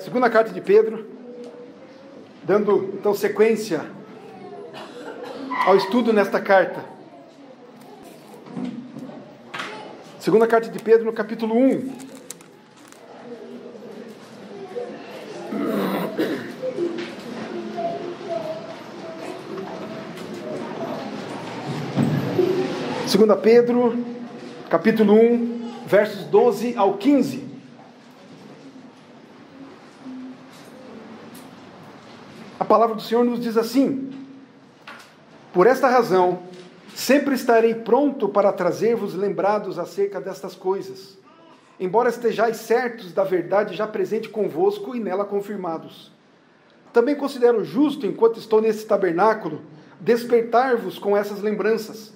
segunda carta de Pedro, dando então sequência ao estudo nesta carta. Segunda carta de Pedro, no capítulo 1. Segunda Pedro, capítulo 1, versos 12 ao 15. A palavra do Senhor nos diz assim: por esta razão, sempre estarei pronto para trazer-vos lembrados acerca destas coisas, embora estejais certos da verdade já presente convosco e nela confirmados. Também considero justo, enquanto estou nesse tabernáculo, despertar-vos com essas lembranças,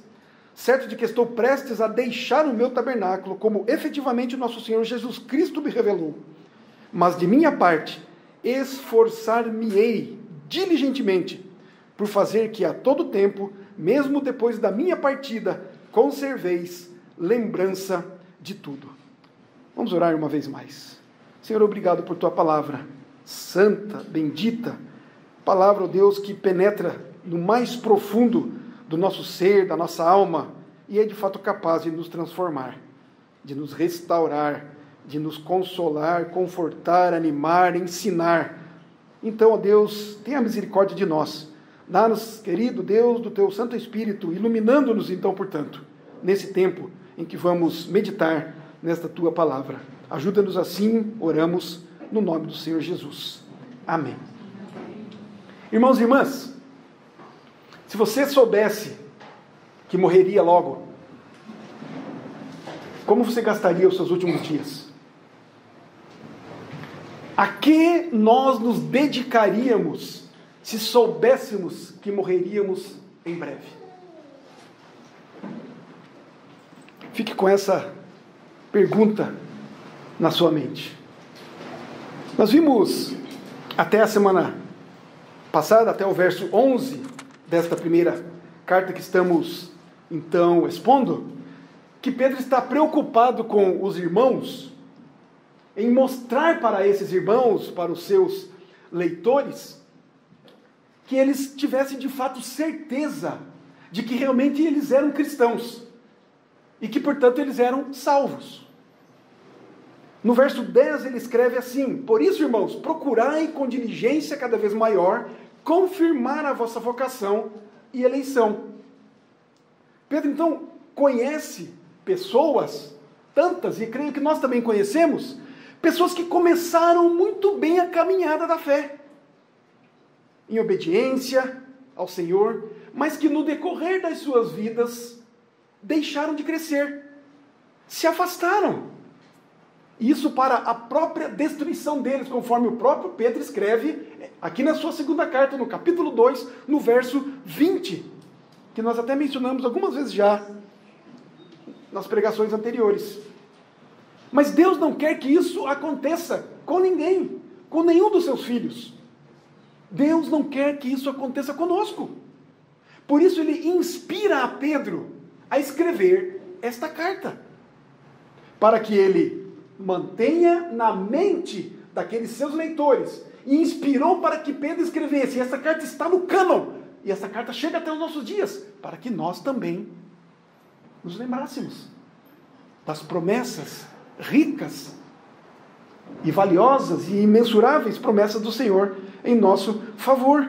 certo de que estou prestes a deixar o meu tabernáculo, como efetivamente nosso Senhor Jesus Cristo me revelou. Mas de minha parte, esforçar-me-ei diligentemente por fazer que a todo tempo, mesmo depois da minha partida, conserveis lembrança de tudo. Vamos orar uma vez mais. Senhor, obrigado por tua palavra santa, bendita, palavra, ó Deus, que penetra no mais profundo do nosso ser, da nossa alma, e é de fato capaz de nos transformar, de nos restaurar, de nos consolar, confortar, animar, ensinar. Então, ó Deus, tenha misericórdia de nós. Dá-nos, querido Deus, do teu Santo Espírito, iluminando-nos então, portanto, nesse tempo em que vamos meditar nesta tua palavra. Ajuda-nos assim, oramos, no nome do Senhor Jesus. Amém. Irmãos e irmãs, se você soubesse que morreria logo, como você gastaria os seus últimos dias? A que nós nos dedicaríamos se soubéssemos que morreríamos em breve? Fique com essa pergunta na sua mente. Nós vimos até a semana passada, até o verso 11 desta primeira carta que estamos então expondo, que Pedro está preocupado com os irmãos, em mostrar para esses irmãos, para os seus leitores, que eles tivessem de fato certeza de que realmente eles eram cristãos e que, portanto, eles eram salvos. No verso 10 ele escreve assim: por isso, irmãos, procurai com diligência cada vez maior confirmar a vossa vocação e eleição. Pedro, então, conhece pessoas, tantas, e creio que nós também conhecemos, pessoas que começaram muito bem a caminhada da fé, em obediência ao Senhor, mas que no decorrer das suas vidas deixaram de crescer, se afastaram. Isso para a própria destruição deles, conforme o próprio Pedro escreve aqui na sua segunda carta, no capítulo 2, no verso 20, que nós até mencionamos algumas vezes já nas pregações anteriores. Mas Deus não quer que isso aconteça com ninguém, com nenhum dos seus filhos. Deus não quer que isso aconteça conosco. Por isso ele inspira a Pedro a escrever esta carta, para que ele mantenha na mente daqueles seus leitores, e inspirou para que Pedro escrevesse. E essa carta está no cânon, e essa carta chega até os nossos dias, para que nós também nos lembrássemos das promessas ricas e valiosas e imensuráveis promessas do Senhor em nosso favor.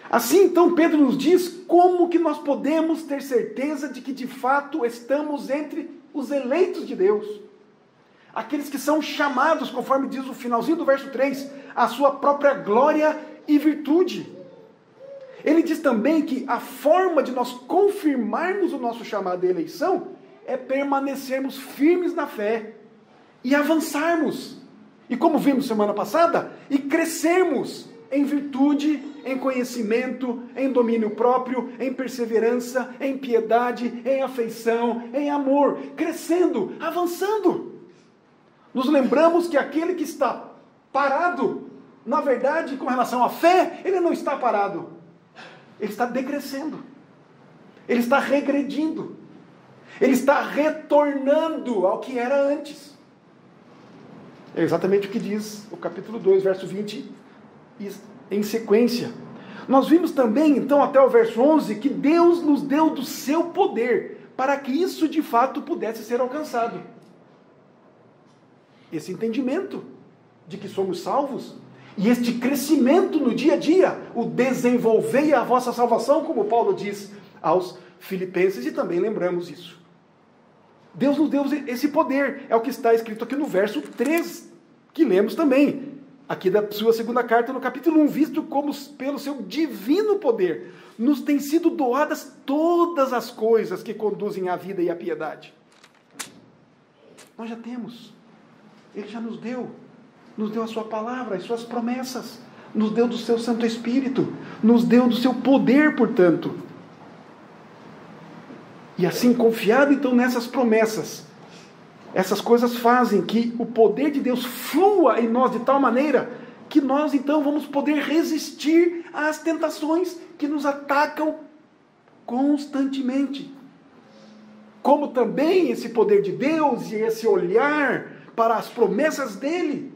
Assim, então, Pedro nos diz como que nós podemos ter certeza de que de fato estamos entre os eleitos de Deus, aqueles que são chamados, conforme diz o finalzinho do verso 3, à sua própria glória e virtude. Ele diz também que a forma de nós confirmarmos o nosso chamado e eleição é permanecermos firmes na fé e avançarmos. E como vimos semana passada, e crescermos em virtude, em conhecimento, em domínio próprio, em perseverança, em piedade, em afeição, em amor, crescendo, avançando. Nos lembramos que aquele que está parado, na verdade, com relação à fé, ele não está parado. Ele está decrescendo. Ele está regredindo. Ele está retornando ao que era antes. É exatamente o que diz o capítulo 2, verso 20, em sequência. Nós vimos também, então, até o verso 11, que Deus nos deu do seu poder, para que isso de fato pudesse ser alcançado. Esse entendimento de que somos salvos, e este crescimento no dia a dia, o desenvolvei a vossa salvação, como Paulo diz aos Filipenses, e também lembramos isso. Deus nos deu esse poder, é o que está escrito aqui no verso 3, que lemos também, aqui da sua segunda carta, no capítulo 1, visto como pelo seu divino poder, nos têm sido doadas todas as coisas que conduzem à vida e à piedade. Nós já temos, Ele já nos deu a sua palavra, as suas promessas, nos deu do seu Santo Espírito, nos deu do seu poder, portanto. E assim, confiado então nessas promessas, essas coisas fazem que o poder de Deus flua em nós de tal maneira que nós então vamos poder resistir às tentações que nos atacam constantemente. Como também esse poder de Deus e esse olhar para as promessas dele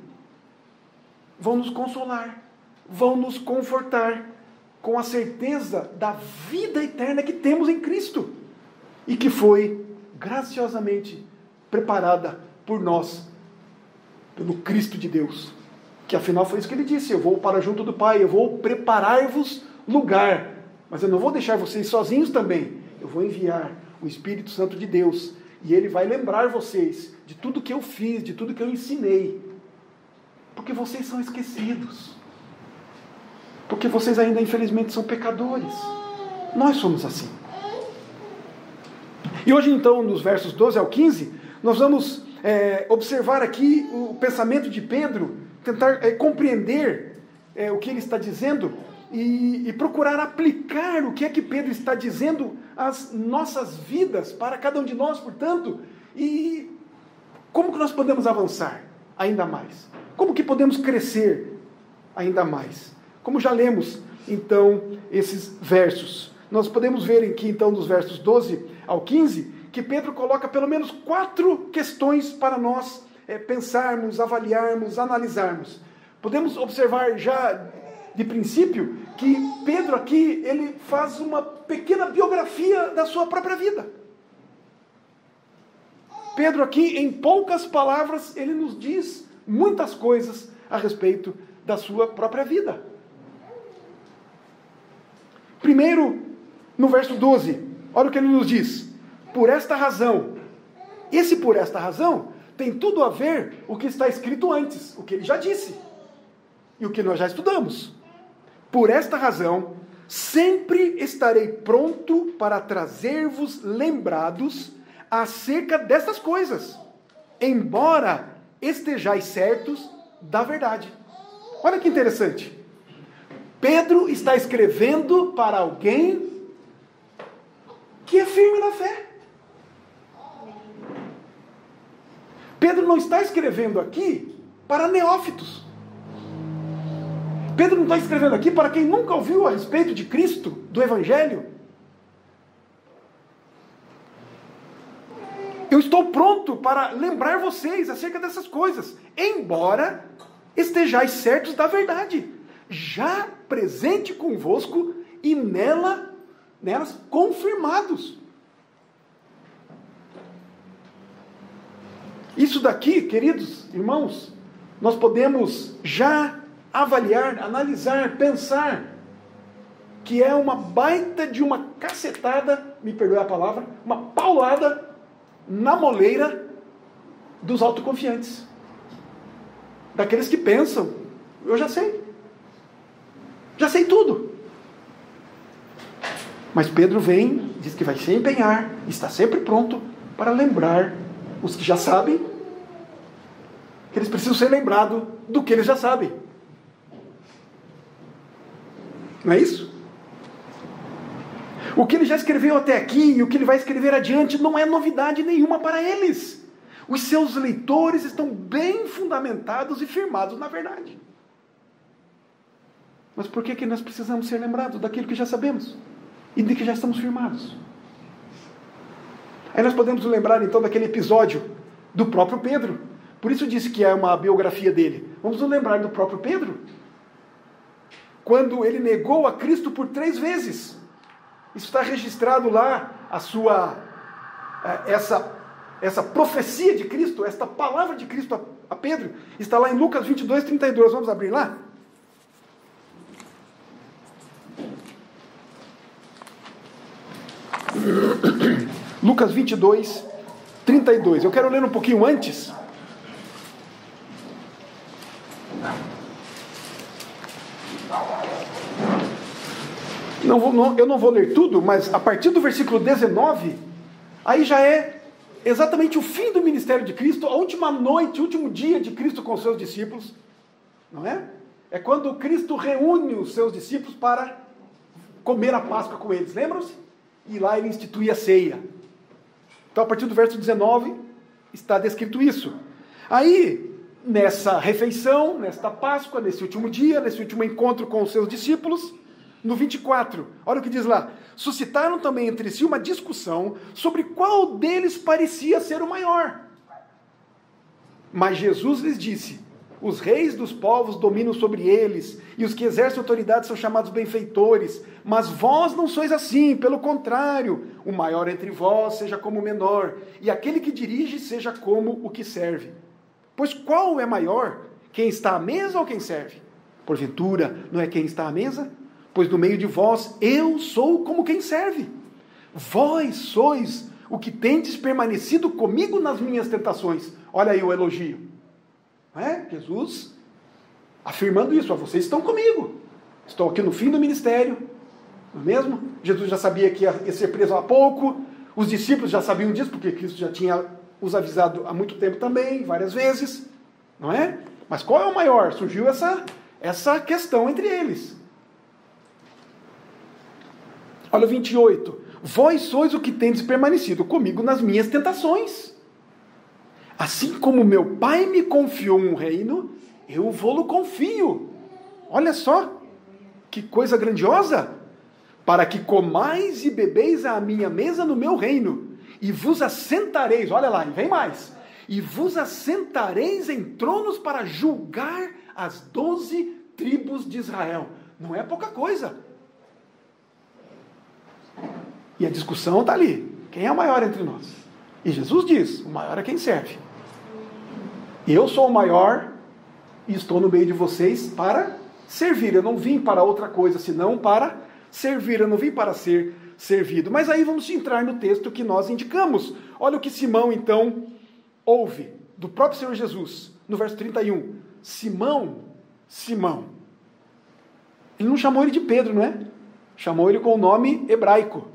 vão nos consolar, vão nos confortar com a certeza da vida eterna que temos em Cristo e que foi graciosamente preparada por nós, pelo Cristo de Deus, que afinal foi isso que ele disse: eu vou para junto do Pai, eu vou preparar-vos lugar, mas eu não vou deixar vocês sozinhos também, eu vou enviar o Espírito Santo de Deus, e ele vai lembrar vocês de tudo que eu fiz, de tudo que eu ensinei, porque vocês são esquecidos, porque vocês ainda infelizmente são pecadores. Nós somos assim. E hoje então, nos versos 12 ao 15, nós vamos observar aqui o pensamento de Pedro, tentar compreender o que ele está dizendo e procurar aplicar o que é que Pedro está dizendo às nossas vidas, para cada um de nós, portanto, e como que nós podemos avançar ainda mais? Como que podemos crescer ainda mais? Como já lemos, então, esses versos, nós podemos ver aqui, então, dos versos 12 ao 15, que Pedro coloca pelo menos 4 questões para nós pensarmos, avaliarmos, analisarmos. Podemos observar já de princípio que Pedro aqui, ele faz uma pequena biografia da sua própria vida. Pedro aqui, em poucas palavras, ele nos diz muitas coisas a respeito da sua própria vida. Primeiro, no verso 12, olha o que ele nos diz: por esta razão. Esse por esta razão tem tudo a ver o que está escrito antes, o que ele já disse e o que nós já estudamos. Por esta razão, sempre estarei pronto para trazer-vos lembrados acerca destas coisas, embora estejais certos da verdade. Olha que interessante. Pedro está escrevendo para alguém que é firme na fé. Pedro não está escrevendo aqui para neófitos. Pedro não está escrevendo aqui para quem nunca ouviu a respeito de Cristo, do Evangelho. Eu estou pronto para lembrar vocês acerca dessas coisas, embora estejais certos da verdade, já presente convosco e nelas confirmados. Isso daqui, queridos irmãos, nós podemos já avaliar, analisar, pensar que é uma baita de uma cacetada, me perdoe a palavra, uma paulada na moleira dos autoconfiantes, daqueles que pensam: eu já sei tudo. Mas Pedro vem, diz que vai se empenhar, está sempre pronto para lembrar os que já sabem, que eles precisam ser lembrados do que eles já sabem. Não é isso? O que ele já escreveu até aqui e o que ele vai escrever adiante não é novidade nenhuma para eles. Os seus leitores estão bem fundamentados e firmados na verdade. Mas por que nós precisamos ser lembrados daquilo que já sabemos e de que já estamos firmados? Aí nós podemos lembrar então daquele episódio do próprio Pedro, Por isso disse que é uma biografia dele. Vamos nos lembrar do próprio Pedro. Quando ele negou a Cristo por 3 vezes. Isso está registrado lá, essa profecia de Cristo, esta palavra de Cristo a Pedro, está lá em Lucas 22, 32. Vamos abrir lá? Lucas 22, 32. Eu quero ler um pouquinho antes. Eu não vou ler tudo, mas a partir do versículo 19, aí já é exatamente o fim do ministério de Cristo, a última noite, o último dia de Cristo com os seus discípulos, não é? É quando Cristo reúne os seus discípulos para comer a Páscoa com eles, lembram-se? E lá ele institui a ceia. Então, a partir do verso 19, está descrito isso. Aí, nessa refeição, nesta Páscoa, nesse último dia, nesse último encontro com os seus discípulos, no 24, olha o que diz lá. Suscitaram também entre si uma discussão sobre qual deles parecia ser o maior. Mas Jesus lhes disse: os reis dos povos dominam sobre eles, e os que exercem autoridade são chamados benfeitores. Mas vós não sois assim, pelo contrário, o maior entre vós seja como o menor, e aquele que dirige seja como o que serve. Pois qual é maior, quem está à mesa ou quem serve? Porventura, não é quem está à mesa? Pois no meio de vós eu sou como quem serve. Vós sois o que tendes permanecido comigo nas minhas tentações. Olha aí o elogio. Não é? Jesus afirmando isso. Vocês estão comigo. Estou aqui no fim do ministério. Não é mesmo? Jesus já sabia que ia ser preso há pouco. Os discípulos já sabiam disso, porque Cristo já tinha os avisado há muito tempo também, várias vezes. Não é? Mas qual é o maior? Surgiu essa questão entre eles. Olha o 28. Vós sois o que tendes permanecido comigo nas minhas tentações. Assim como meu Pai me confiou um reino, eu vou-lo confio. Olha só, que coisa grandiosa. Para que comais e bebeis à minha mesa no meu reino, e vos assentareis, olha lá, e vem mais, e vos assentareis em tronos para julgar as 12 tribos de Israel. Não é pouca coisa. E a discussão está ali. Quem é o maior entre nós? E Jesus diz, o maior é quem serve. Eu sou o maior e estou no meio de vocês para servir. Eu não vim para outra coisa, senão para servir. Eu não vim para ser servido. Mas aí vamos entrar no texto que nós indicamos. Olha o que Simão, então, ouve do próprio Senhor Jesus, no verso 31. Simão. Ele não chamou ele de Pedro, não é? Chamou ele com o nome hebraico.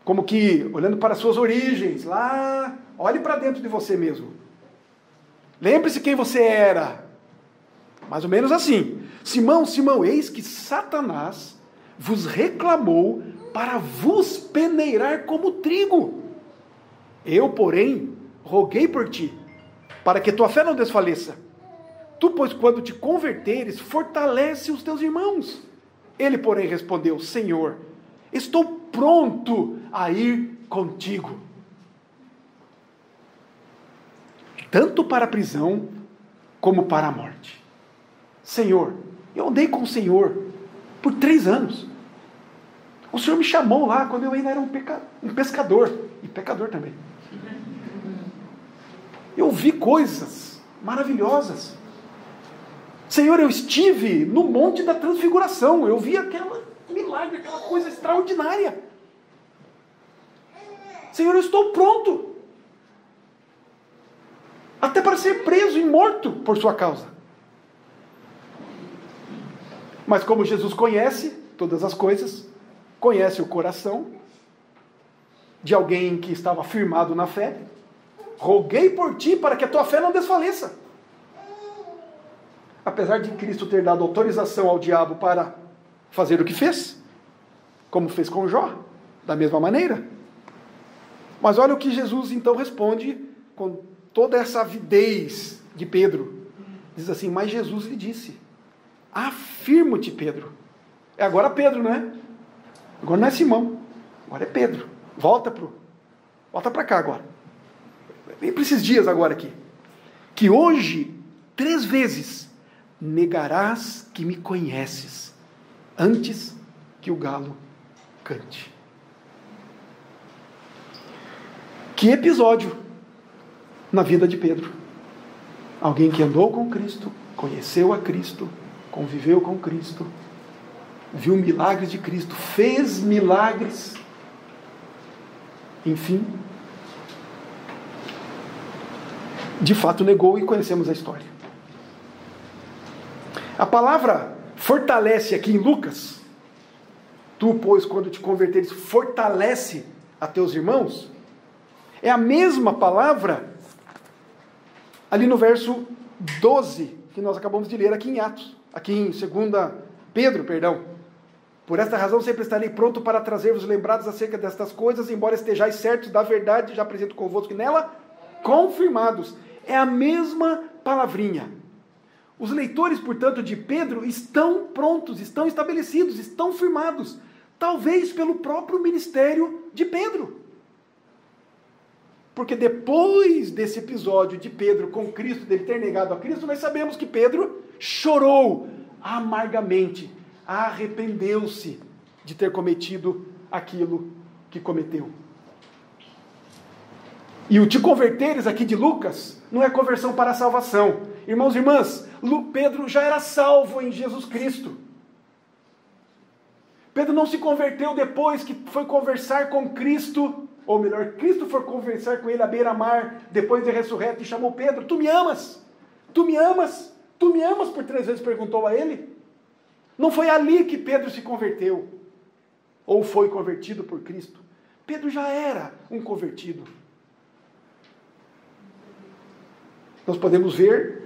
Como que, olhando para as suas origens, lá, olhe para dentro de você mesmo. Lembre-se quem você era. Mais ou menos assim. Simão, Simão, eis que Satanás vos reclamou para vos peneirar como trigo. Eu, porém, roguei por ti, para que tua fé não desfaleça. Tu, pois, quando te converteres, fortalece os teus irmãos. Ele, porém, respondeu: Senhor, estou pronto a ir contigo, tanto para a prisão como para a morte. Senhor, eu andei com o Senhor por 3 anos. O Senhor me chamou lá quando eu ainda era um pescador, e pecador também. Eu vi coisas maravilhosas. Senhor, eu estive no Monte da Transfiguração, eu vi aquele milagre, aquela coisa extraordinária. Senhor, eu estou pronto, até para ser preso e morto por sua causa. Mas como Jesus conhece todas as coisas, conhece o coração de alguém que estava firmado na fé, roguei por ti para que a tua fé não desfaleça. Apesar de Cristo ter dado autorização ao diabo para fazer o que fez, como fez com Jó, da mesma maneira. Mas olha o que Jesus então responde com toda essa avidez de Pedro. Diz assim: mas Jesus lhe disse: afirmo-te, Pedro. É agora Pedro, não é? Agora não é Simão, agora é Pedro. Volta para cá agora. Vem para esses dias agora aqui. que hoje, 3 vezes, negarás que me conheces, antes que o galo cante. Que episódio na vida de Pedro. Alguém que andou com Cristo, conheceu a Cristo, conviveu com Cristo, viu milagres de Cristo, fez milagres, enfim, de fato negou, e conhecemos a história. A palavra fortalece aqui em Lucas, tu, pois, quando te converteres, fortalece a teus irmãos, é a mesma palavra ali no verso 12, que nós acabamos de ler aqui em Atos, aqui em 2 Pedro, perdão. Por esta razão sempre estarei pronto para trazer-vos lembrados acerca destas coisas, embora estejais certos da verdade, já apresento convosco nela, confirmados. É a mesma palavrinha. Os leitores, portanto, de Pedro estão prontos, estão estabelecidos, estão firmados, talvez pelo próprio ministério de Pedro. Porque depois desse episódio de Pedro com Cristo, dele ter negado a Cristo, nós sabemos que Pedro chorou amargamente, arrependeu-se de ter cometido aquilo que cometeu. E o te converteres aqui de Lucas não é conversão para a salvação. Irmãos e irmãs, Pedro já era salvo em Jesus Cristo. Pedro não se converteu depois que foi conversar com Cristo, ou melhor, Cristo foi conversar com ele à beira-mar, depois de ressurreto, e chamou Pedro: tu me amas? Tu me amas? Tu me amas? Por 3 vezes perguntou a ele. Não foi ali que Pedro se converteu, ou foi convertido por Cristo. Pedro já era um convertido. Nós podemos ver,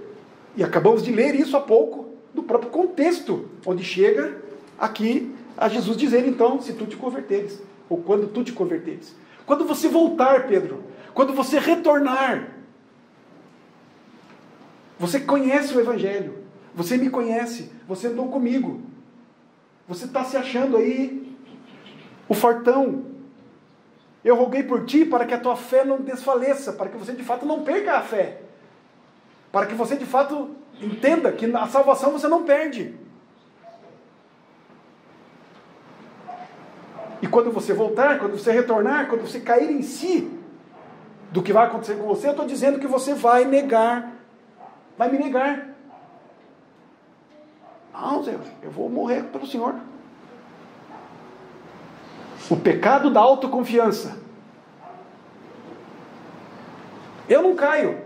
e acabamos de ler isso há pouco, no próprio contexto, onde chega aqui a Jesus dizer, então, se tu te converteres, ou quando tu te converteres. Quando você voltar, Pedro, quando você retornar, você conhece o Evangelho, você me conhece, você andou comigo, você está se achando aí o fortão. Eu roguei por ti para que a tua fé não desfaleça, para que você de fato não perca a fé, para que você de fato entenda que a salvação você não perde. E quando você voltar, quando você retornar, quando você cair em si do que vai acontecer com você, eu estou dizendo que você vai negar, vai me negar. Não, Senhor, eu vou morrer pelo Senhor. O pecado da autoconfiança. Eu não caio.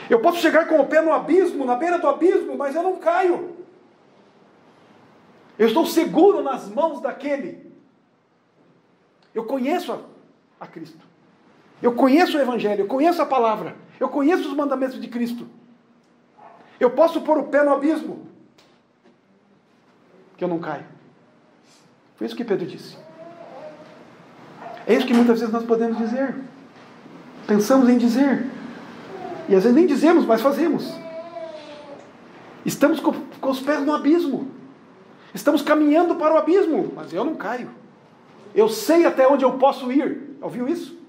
Eu posso chegar com o pé no abismo, na beira do abismo, mas eu não caio. Eu estou seguro nas mãos daquele. Eu conheço a Cristo. Eu conheço o Evangelho, eu conheço a palavra. Eu conheço os mandamentos de Cristo. Eu posso pôr o pé no abismo, que eu não caio. Foi isso que Pedro disse. É isso que muitas vezes nós podemos dizer. Pensamos em dizer. E às vezes nem dizemos, mas fazemos. Estamos com os pés no abismo. Estamos caminhando para o abismo, mas eu não caio. Eu sei até onde eu posso ir. Ouviu isso?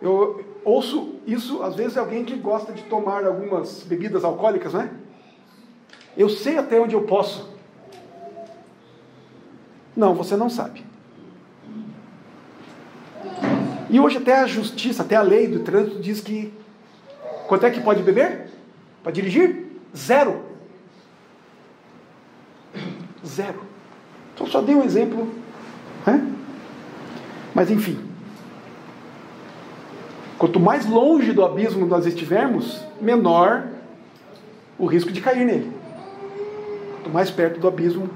Eu ouço isso, às vezes, alguém que gosta de tomar algumas bebidas alcoólicas, não é? Eu sei até onde eu posso. Não, você não sabe. E hoje até a justiça, até a lei do trânsito diz que quanto é que pode beber? Para dirigir? 0. 0. Então só dei um exemplo, né? Mas enfim, quanto mais longe do abismo nós estivermos, menor o risco de cair nele. Quanto mais perto do abismo,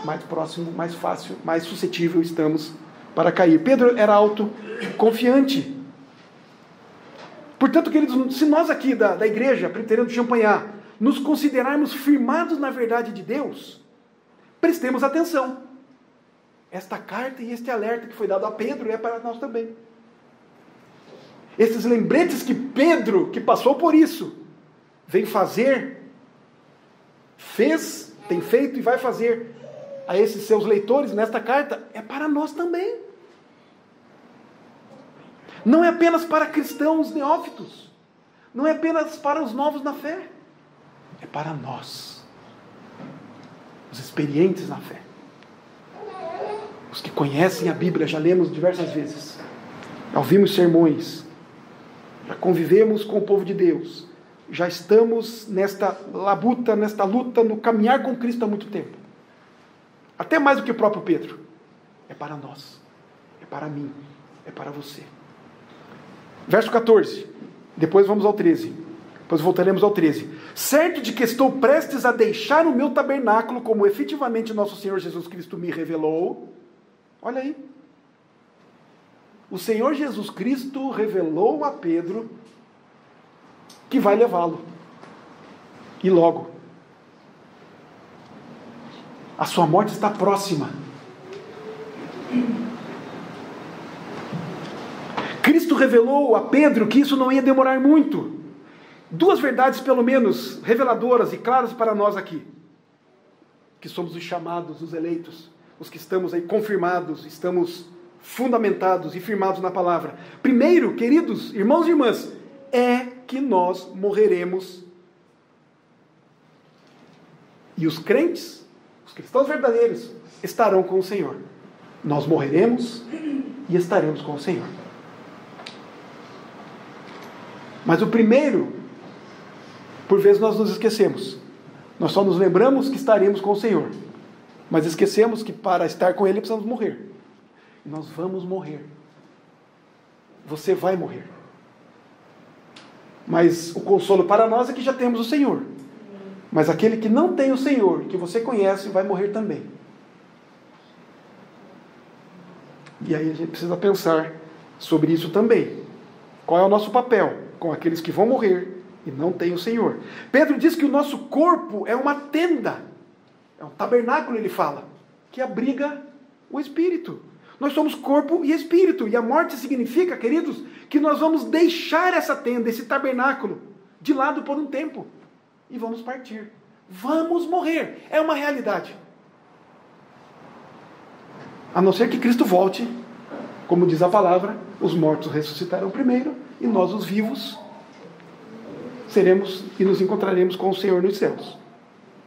mais próximo, mais fácil, mais suscetível estamos para cair. Pedro era autoconfiante. Portanto, queridos, se nós aqui da igreja Presbiteriana do Champanhar nos considerarmos firmados na verdade de Deus, prestemos atenção. Esta carta e este alerta que foi dado a Pedro é para nós também. Esses lembretes que Pedro, que passou por isso, vem fazer, fez, tem feito e vai fazer a esses seus leitores nesta carta, é para nós também. Não é apenas para cristãos neófitos. Não é apenas para os novos na fé. É para nós, os experientes na fé. Os que conhecem a Bíblia, já lemos diversas vezes. Já ouvimos sermões. Já convivemos com o povo de Deus. Já estamos nesta luta, no caminhar com Cristo há muito tempo. Até mais do que o próprio Pedro. É para nós. É para mim. É para você. Verso 14. Depois vamos ao 13. Depois voltaremos ao 13. Certo de que estou prestes a deixar o meu tabernáculo, como efetivamente nosso Senhor Jesus Cristo me revelou. Olha aí. O Senhor Jesus Cristo revelou a Pedro que vai levá-lo. E logo. A sua morte está próxima. Cristo revelou a Pedro que isso não ia demorar muito. Duas verdades, pelo menos, reveladoras e claras para nós aqui. Que somos os chamados, os eleitos, os que estamos aí confirmados, estamos fundamentados e firmados na palavra. Primeiro, queridos irmãos e irmãs, é que nós morreremos. E os crentes, os cristãos verdadeiros, estarão com o Senhor. Nós morreremos e estaremos com o Senhor. Mas o primeiro, por vezes nós nos esquecemos. Nós só nos lembramos que estaremos com o Senhor. Mas esquecemos que para estar com Ele precisamos morrer. E nós vamos morrer. Você vai morrer. Mas o consolo para nós é que já temos o Senhor. Mas aquele que não tem o Senhor, que você conhece, vai morrer também. E aí a gente precisa pensar sobre isso também. Qual é o nosso papel com aqueles que vão morrer e não têm o Senhor? Pedro diz que o nosso corpo é uma tenda. É um tabernáculo, ele fala, que abriga o Espírito. Nós somos corpo e Espírito. E a morte significa, queridos, que nós vamos deixar essa tenda, esse tabernáculo, de lado por um tempo. E vamos partir. Vamos morrer. É uma realidade. A não ser que Cristo volte, como diz a palavra, os mortos ressuscitarão primeiro e nós, os vivos, seremos e nos encontraremos com o Senhor nos céus.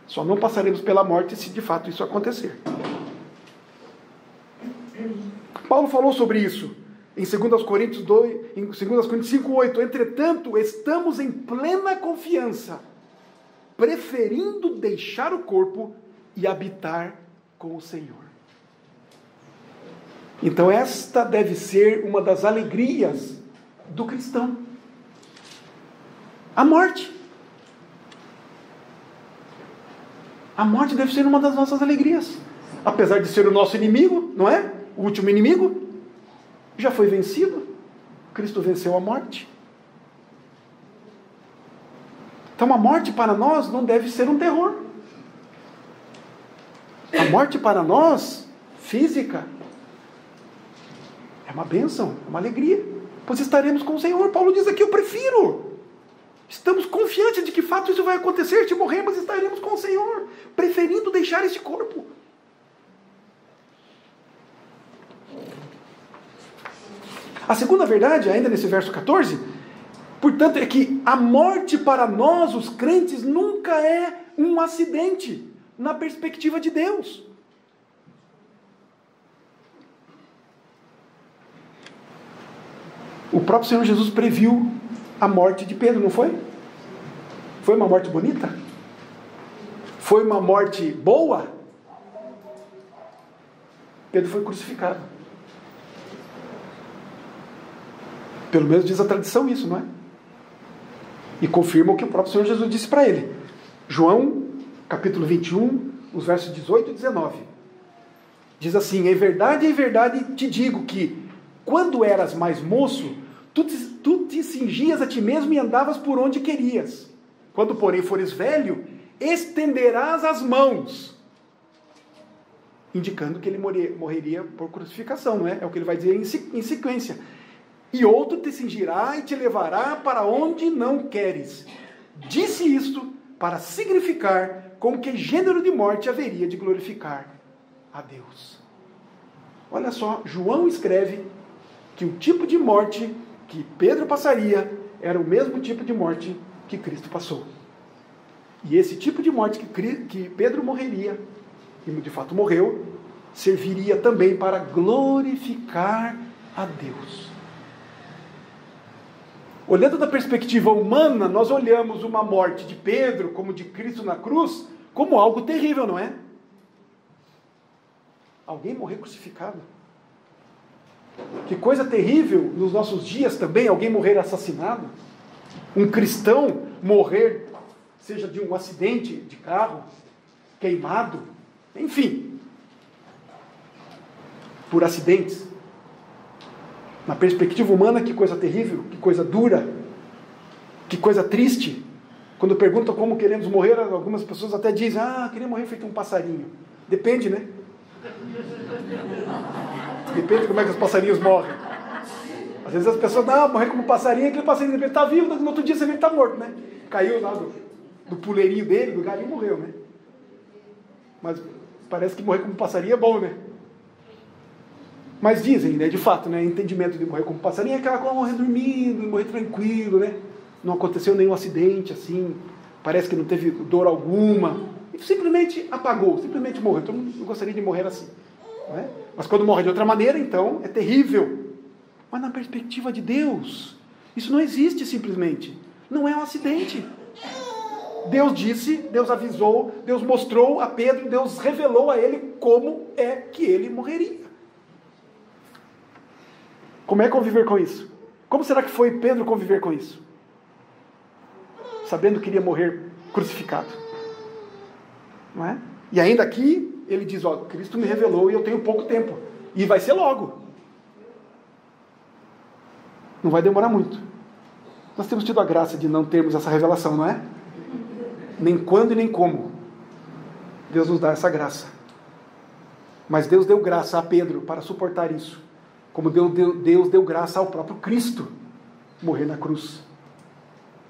Só não passaremos pela morte se de fato isso acontecer. Paulo falou sobre isso em 2 Coríntios 5:8. Entretanto, estamos em plena confiança, preferindo deixar o corpo e habitar com o Senhor. Então esta deve ser uma das alegrias do cristão. A morte. A morte deve ser uma das nossas alegrias. Apesar de ser o nosso inimigo, não é? O último inimigo. Já foi vencido. Cristo venceu a morte. Então a morte para nós não deve ser um terror. A morte para nós, física, é uma bênção, é uma alegria. Pois estaremos com o Senhor. Paulo diz aqui, eu prefiro. Estamos confiantes de que de fato isso vai acontecer. Se morrermos, estaremos com o Senhor. Preferindo deixar esse corpo. A segunda verdade, ainda nesse verso 14, portanto, é que a morte para nós, os crentes, nunca é um acidente na perspectiva de Deus. O próprio Senhor Jesus previu a morte de Pedro, não foi? Foi uma morte bonita? Foi uma morte boa? Pedro foi crucificado. Pelo menos diz a tradição isso, não é? E confirma o que o próprio Senhor Jesus disse para ele. João, capítulo 21, os versos 18 e 19. Diz assim, em verdade te digo que, quando eras mais moço, tu te cingias a ti mesmo e andavas por onde querias. Quando, porém, fores velho, estenderás as mãos. Indicando que ele morreria por crucificação, não é? É o que ele vai dizer em sequência. E outro te cingirá e te levará para onde não queres. Disse isto para significar com que gênero de morte haveria de glorificar a Deus. Olha só, João escreve que o tipo de morte que Pedro passaria era o mesmo tipo de morte que Cristo passou. E esse tipo de morte que Pedro morreria, e de fato morreu, serviria também para glorificar a Deus. Olhando da perspectiva humana, nós olhamos uma morte de Pedro, como de Cristo na cruz, como algo terrível, não é? Alguém morrer crucificado. Que coisa terrível nos nossos dias também, alguém morrer assassinado. Um cristão morrer, seja de um acidente de carro, queimado, enfim, por acidentes. Na perspectiva humana, que coisa terrível, que coisa dura, que coisa triste. Quando perguntam como queremos morrer, algumas pessoas até dizem, queria morrer feito um passarinho. Depende, né? Depende de como é que os passarinhos morrem. Às vezes as pessoas, morrer como passarinho, aquele passarinho está vivo, no outro dia você vê que está morto, né? Caiu lá do puleirinho dele, do galinho, morreu, né? Mas parece que morrer como passarinho é bom, né? Mas dizem, né, de fato, né, entendimento de morrer como passarinho é aquela coisa, morrer dormindo, morrer tranquilo, né? Não aconteceu nenhum acidente, assim, parece que não teve dor alguma, e simplesmente apagou, simplesmente morreu. Então não gostaria de morrer assim, não é? Mas quando morre de outra maneira, então, é terrível. Mas na perspectiva de Deus, isso não existe simplesmente, não é um acidente. Deus disse, Deus avisou, Deus mostrou a Pedro, Deus revelou a ele como é que ele morreria. Como é conviver com isso? Como será que foi Pedro conviver com isso? Sabendo que iria morrer crucificado. Não é? E ainda aqui, ele diz, Cristo me revelou e eu tenho pouco tempo. E vai ser logo. Não vai demorar muito. Nós temos tido a graça de não termos essa revelação, não é? Nem quando e nem como. Deus nos dá essa graça. Mas Deus deu graça a Pedro para suportar isso. Como Deus deu graça ao próprio Cristo morrer na cruz.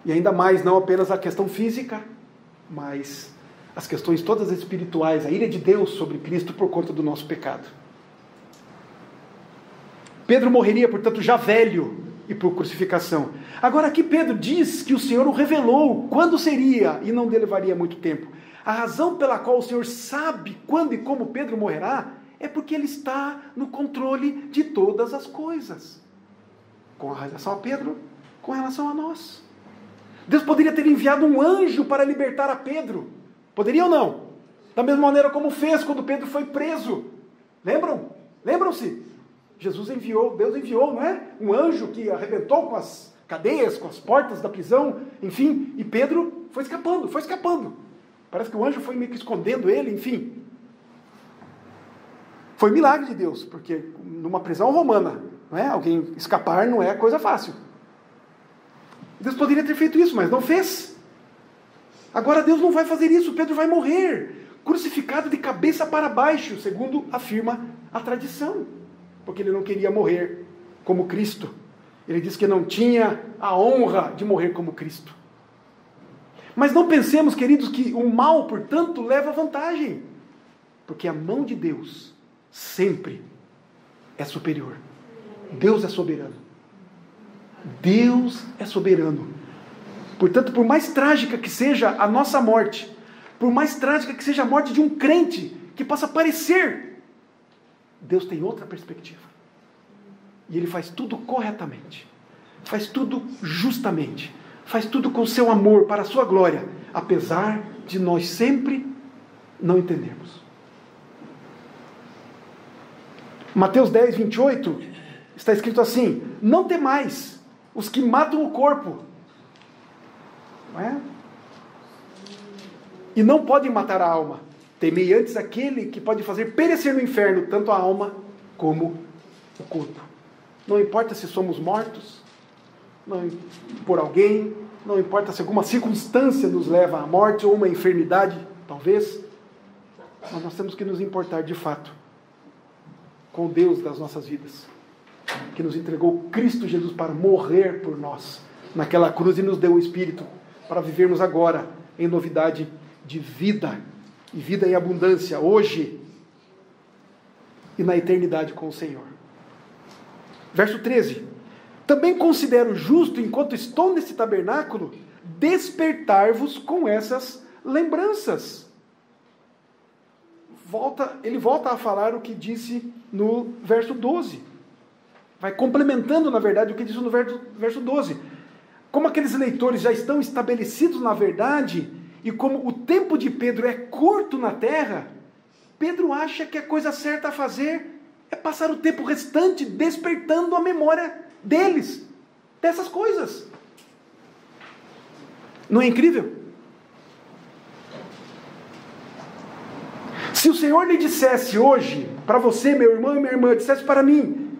E ainda mais, não apenas a questão física, mas as questões todas espirituais, a ira de Deus sobre Cristo por conta do nosso pecado. Pedro morreria, portanto, já velho e por crucificação. Agora aqui Pedro diz que o Senhor o revelou quando seria e não levaria muito tempo. A razão pela qual o Senhor sabe quando e como Pedro morrerá é porque Ele está no controle de todas as coisas. Com relação a Pedro, com relação a nós. Deus poderia ter enviado um anjo para libertar a Pedro. Poderia ou não? Da mesma maneira como fez quando Pedro foi preso. Lembram? Lembram-se? Deus enviou, não é? Um anjo que arrebentou com as cadeias, com as portas da prisão, enfim, e Pedro foi escapando. Parece que o anjo foi meio que escondendo ele, enfim. Foi milagre de Deus, porque numa prisão romana, não é? Alguém escapar não é coisa fácil. Deus poderia ter feito isso, mas não fez. Agora Deus não vai fazer isso, Pedro vai morrer, crucificado de cabeça para baixo, segundo afirma a tradição, porque ele não queria morrer como Cristo. Ele disse que não tinha a honra de morrer como Cristo. Mas não pensemos, queridos, que o mal, portanto, leva vantagem, porque a mão de Deus sempre é superior. Deus é soberano. Deus é soberano. Portanto, por mais trágica que seja a nossa morte, por mais trágica que seja a morte de um crente, que possa parecer, Deus tem outra perspectiva. E Ele faz tudo corretamente. Faz tudo justamente. Faz tudo com seu amor, para a sua glória, apesar de nós sempre não entendermos. Mateus 10, 28, está escrito assim: não temais os que matam o corpo, não é? E não podem matar a alma. Temei antes aquele que pode fazer perecer no inferno tanto a alma como o corpo. Não importa se somos mortos, não por alguém, não importa se alguma circunstância nos leva à morte ou uma enfermidade, talvez, mas nós temos que nos importar de fato com o Deus das nossas vidas, que nos entregou Cristo Jesus para morrer por nós naquela cruz e nos deu o Espírito para vivermos agora em novidade de vida, e vida em abundância, hoje e na eternidade com o Senhor. Verso 13: Também considero justo, enquanto estou nesse tabernáculo, despertar-vos com essas lembranças. Ele volta a falar o que disse no verso 12. Vai complementando, na verdade, o que disse no verso 12. Como aqueles leitores já estão estabelecidos na verdade, e como o tempo de Pedro é curto na terra, Pedro acha que a coisa certa a fazer é passar o tempo restante despertando a memória deles, dessas coisas. Não é incrível? Se o Senhor lhe dissesse hoje, para você, meu irmão e minha irmã, dissesse para mim,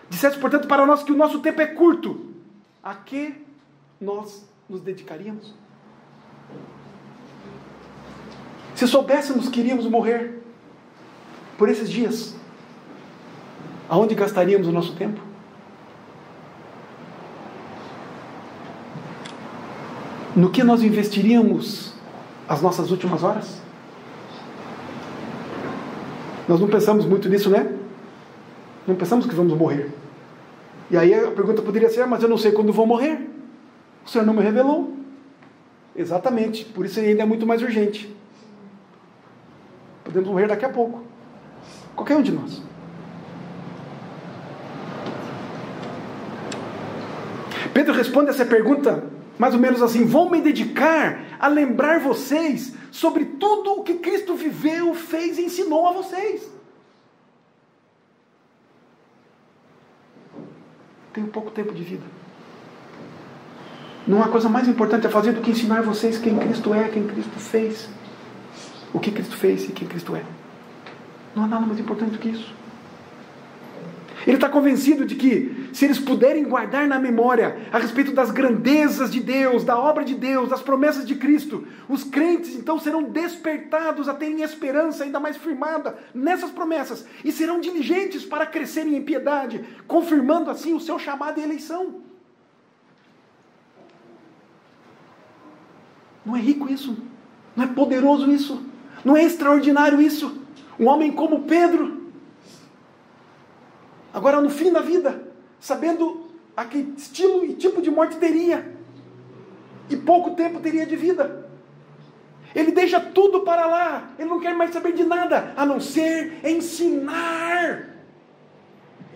dissesse, portanto, para nós que o nosso tempo é curto, a que nós nos dedicaríamos? Se soubéssemos que iríamos morrer por esses dias, aonde gastaríamos o nosso tempo? No que nós investiríamos as nossas últimas horas? Nós não pensamos muito nisso, né? Não pensamos que vamos morrer. E aí a pergunta poderia ser, mas eu não sei quando vou morrer. O Senhor não me revelou. Exatamente, por isso ainda é muito mais urgente. Podemos morrer daqui a pouco. Qualquer um de nós. Pedro responde essa pergunta mais ou menos assim: vou me dedicar a lembrar vocês sobre tudo o que Cristo viveu, fez e ensinou a vocês. Tenho pouco tempo de vida. Não há coisa mais importante a fazer do que ensinar vocês quem Cristo é, quem Cristo fez, o que Cristo fez e quem Cristo é. Não há nada mais importante do que isso. Ele está convencido de que, se eles puderem guardar na memória a respeito das grandezas de Deus, da obra de Deus, das promessas de Cristo, os crentes então serão despertados a terem esperança ainda mais firmada nessas promessas e serão diligentes para crescerem em piedade, confirmando assim o seu chamado e eleição. Não é rico isso? Não é poderoso isso? Não é extraordinário isso? Um homem como Pedro, agora no fim da vida, sabendo a que estilo e tipo de morte teria, e pouco tempo teria de vida, ele deixa tudo para lá, ele não quer mais saber de nada, a não ser ensinar,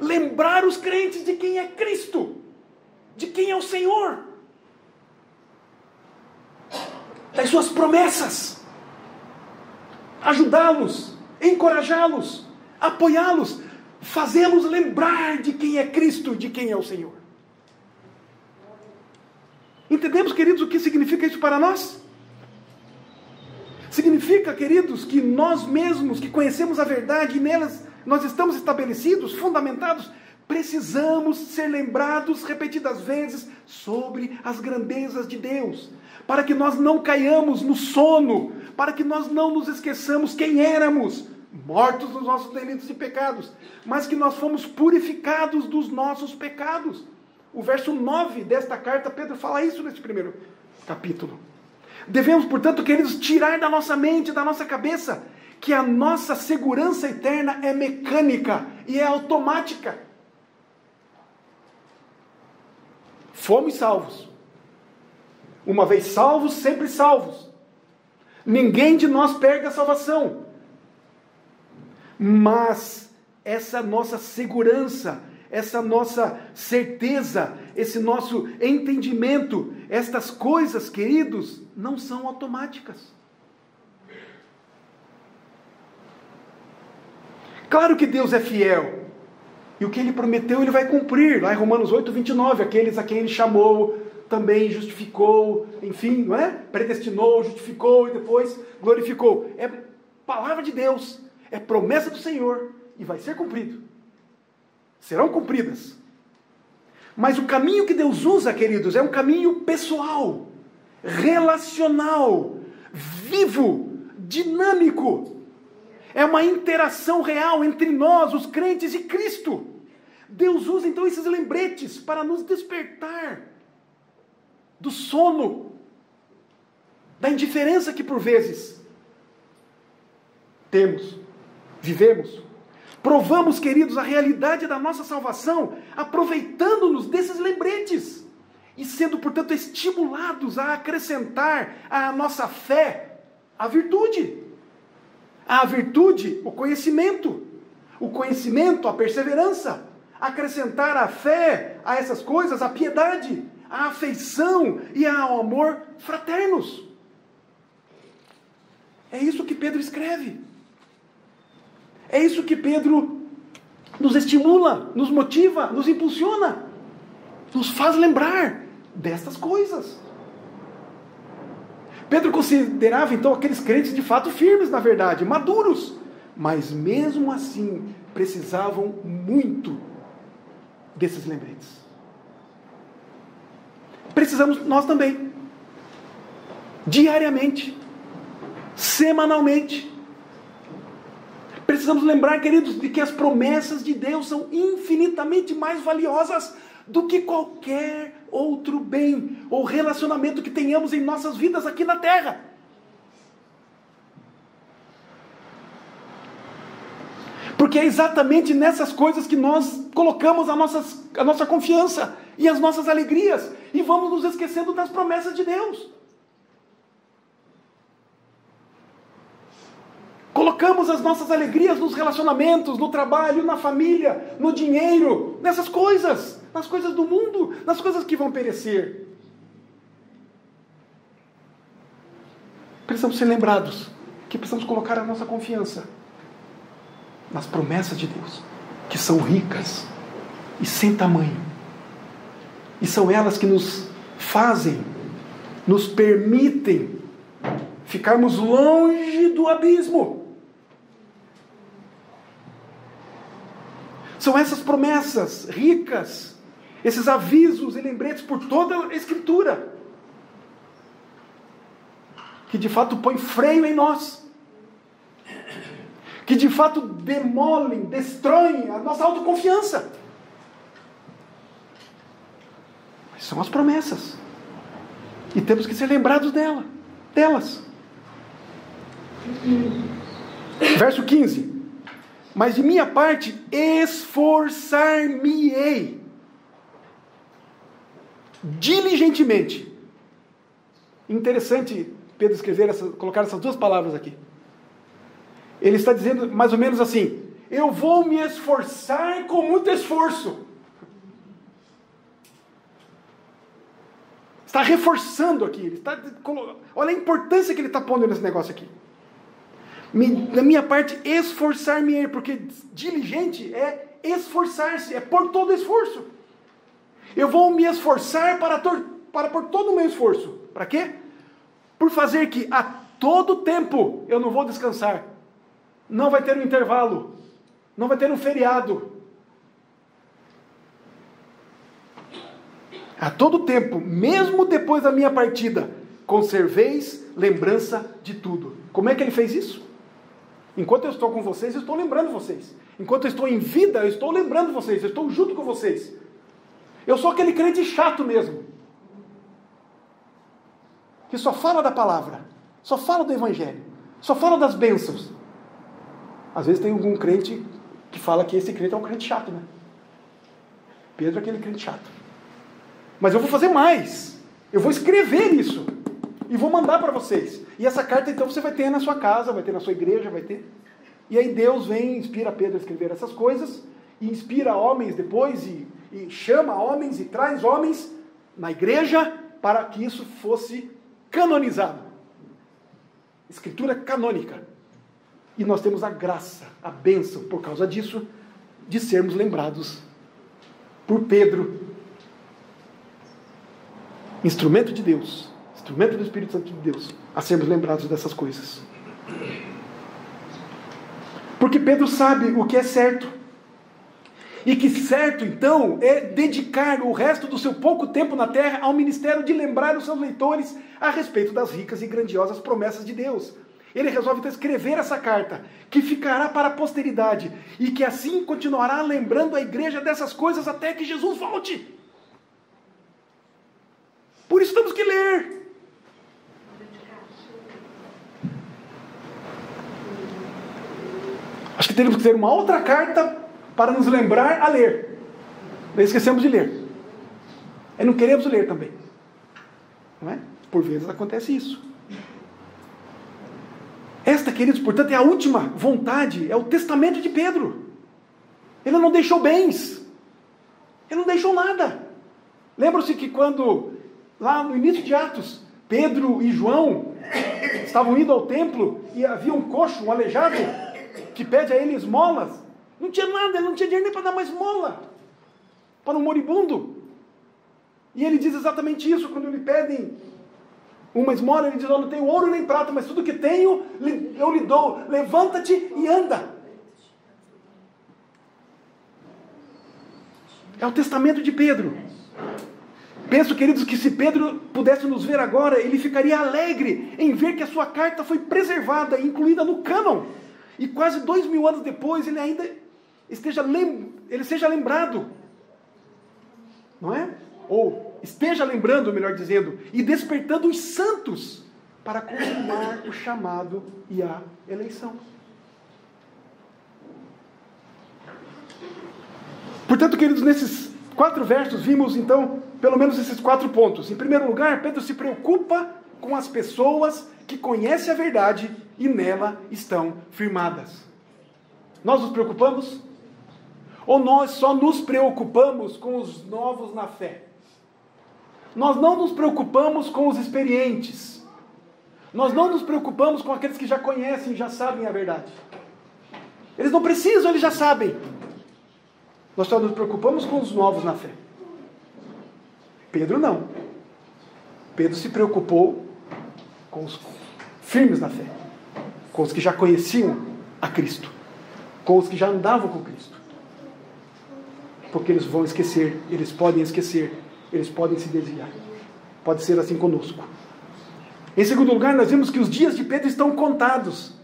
lembrar os crentes de quem é Cristo, de quem é o Senhor, das suas promessas, ajudá-los, encorajá-los, apoiá-los, fazê-los lembrar de quem é Cristo, de quem é o Senhor. Entendemos, queridos, o que significa isso para nós? Significa, queridos, que nós mesmos, que conhecemos a verdade e nelas nós estamos estabelecidos, fundamentados, precisamos ser lembrados repetidas vezes sobre as grandezas de Deus, para que nós não caiamos no sono, para que nós não nos esqueçamos quem éramos, mortos nos nossos delitos e pecados, mas que nós fomos purificados dos nossos pecados. O verso 9 desta carta, Pedro fala isso nesse primeiro capítulo. Devemos, portanto, queridos, tirar da nossa mente, da nossa cabeça, que a nossa segurança eterna é mecânica e é automática. Fomos salvos. Uma vez salvos, sempre salvos. Ninguém de nós perde a salvação. Mas essa nossa segurança, essa nossa certeza, esse nosso entendimento, estas coisas, queridos, não são automáticas. Claro que Deus é fiel. E o que Ele prometeu, Ele vai cumprir. Lá em Romanos 8, 29, aqueles a quem Ele chamou, também justificou, enfim, não é? Predestinou, justificou e depois glorificou. É palavra de Deus, é promessa do Senhor e vai ser cumprido. Serão cumpridas. Mas o caminho que Deus usa, queridos, é um caminho pessoal, relacional, vivo, dinâmico. É uma interação real entre nós, os crentes, e Cristo. Deus usa então esses lembretes para nos despertar do sono, da indiferença que por vezes temos, vivemos, Provamos, queridos, a realidade da nossa salvação, aproveitando-nos desses lembretes e sendo, portanto, estimulados a acrescentar à nossa fé a virtude. A virtude, o conhecimento, a perseverança, acrescentar a fé a essas coisas, a piedade, a afeição e ao amor fraternos. É isso que Pedro escreve. É isso que Pedro nos estimula, nos motiva, nos impulsiona, nos faz lembrar destas coisas. Pedro considerava então aqueles crentes de fato firmes, na verdade, maduros, mas mesmo assim precisavam muito desses lembretes. Precisamos nós também, diariamente, semanalmente. Precisamos lembrar, queridos, de que as promessas de Deus são infinitamente mais valiosas do que qualquer outro bem ou relacionamento que tenhamos em nossas vidas aqui na terra. Porque é exatamente nessas coisas que nós colocamos a nossa confiança e as nossas alegrias, e vamos nos esquecendo das promessas de Deus. Colocamos as nossas alegrias nos relacionamentos, no trabalho, na família, no dinheiro, nessas coisas, nas coisas do mundo, nas coisas que vão perecer. Precisamos ser lembrados que precisamos colocar a nossa confiança nas promessas de Deus, que são ricas e sem tamanho. E são elas que nos fazem, nos permitem ficarmos longe do abismo. São essas promessas ricas, esses avisos e lembretes por toda a Escritura, que de fato põem freio em nós, que de fato demolem, destroem a nossa autoconfiança. Mas são as promessas, e temos que ser lembrados delas. Verso 15. Mas de minha parte, esforçar-me-ei diligentemente. Interessante Pedro colocar essas duas palavras aqui. Ele está dizendo mais ou menos assim: eu vou me esforçar com muito esforço. Está reforçando aqui. Olha a importância que ele está pondo nesse negócio aqui. Da minha parte, esforçar-me-ei, porque diligente é esforçar-se, é pôr todo o esforço. Eu vou me esforçar para pôr todo o meu esforço. Para quê? Por fazer que a todo tempo eu não vou descansar. Não vai ter um intervalo. Não vai ter um feriado. A todo tempo, mesmo depois da minha partida, conserveis lembrança de tudo. Como é que ele fez isso? Enquanto eu estou com vocês, eu estou lembrando vocês. Enquanto eu estou em vida, eu estou lembrando vocês. Eu estou junto com vocês. Eu sou aquele crente chato mesmo, que só fala da palavra, só fala do evangelho, só fala das bênçãos. Às vezes tem algum crente que fala que esse crente é um crente chato, né? Pedro é aquele crente chato. Mas eu vou fazer mais. Eu vou escrever isso e vou mandar para vocês. E essa carta, então, você vai ter na sua casa, vai ter na sua igreja, vai ter. E aí Deus vem, inspira Pedro a escrever essas coisas, e inspira homens depois, e chama homens, e traz homens na igreja, para que isso fosse canonizado. Escritura canônica. E nós temos a graça, a bênção, por causa disso, de sermos lembrados por Pedro, instrumento de Deus, instrumento do Espírito Santo de Deus, a sermos lembrados dessas coisas. Porque Pedro sabe o que é certo. E que certo, então, é dedicar o resto do seu pouco tempo na terra ao ministério de lembrar os seus leitores a respeito das ricas e grandiosas promessas de Deus. Ele resolve então escrever essa carta, que ficará para a posteridade, e que assim continuará lembrando a igreja dessas coisas até que Jesus volte. Por isso temos que ler. Acho que teríamos que ter uma outra carta para nos lembrar a ler. Daí esquecemos de ler. E não queremos ler também. Não é? Por vezes acontece isso. Esta, queridos, portanto, é a última vontade, é o testamento de Pedro. Ele não deixou bens. Ele não deixou nada. Lembram-se que quando, lá no início de Atos, Pedro e João estavam indo ao templo e havia um coxo, um aleijado, que pede a ele esmolas. Não tinha nada, ele não tinha dinheiro nem para dar uma esmola para um moribundo. E ele diz exatamente isso, quando lhe pedem uma esmola, ele diz: eu não tenho ouro nem prata, mas tudo que tenho eu lhe dou. Levanta-te e anda. É o testamento de Pedro. Penso, queridos, que se Pedro pudesse nos ver agora, ele ficaria alegre em ver que a sua carta foi preservada, incluída no cânon. E quase 2000 anos depois, ele ainda seja lembrado. Não é? Ou esteja lembrando, melhor dizendo, e despertando os santos para consumar o chamado e a eleição. Portanto, queridos, nesses 4 versos vimos, então, pelo menos esses 4 pontos. Em primeiro lugar, Pedro se preocupa com as pessoas que conhecem a verdade e nela estão firmadas. Nós nos preocupamos? Ou nós só nos preocupamos com os novos na fé? Nós não nos preocupamos com os experientes. Nós não nos preocupamos com aqueles que já conhecem, já sabem a verdade. Eles não precisam, eles já sabem. Nós só nos preocupamos com os novos na fé. Pedro não. Pedro se preocupou com os firmes na fé. Com os que já conheciam a Cristo. Com os que já andavam com Cristo. Porque eles vão esquecer, eles podem esquecer, eles podem se desviar. Pode ser assim conosco. Em segundo lugar, nós vimos que os dias de Pedro estão contados.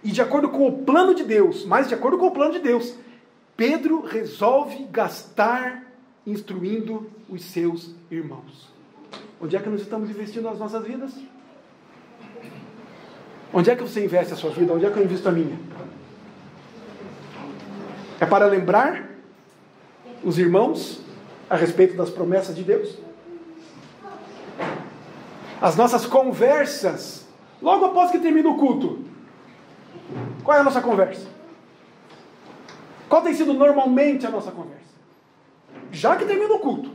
E de acordo com o plano de Deus, mas de acordo com o plano de Deus, Pedro resolve gastar instruindo os seus irmãos. Onde é que nós estamos investindo as nossas vidas? Onde é que você investe a sua vida? Onde é que eu invisto a minha? É para lembrar os irmãos a respeito das promessas de Deus? As nossas conversas, logo após que termina o culto, qual é a nossa conversa? Qual tem sido normalmente a nossa conversa? Já que termina o culto.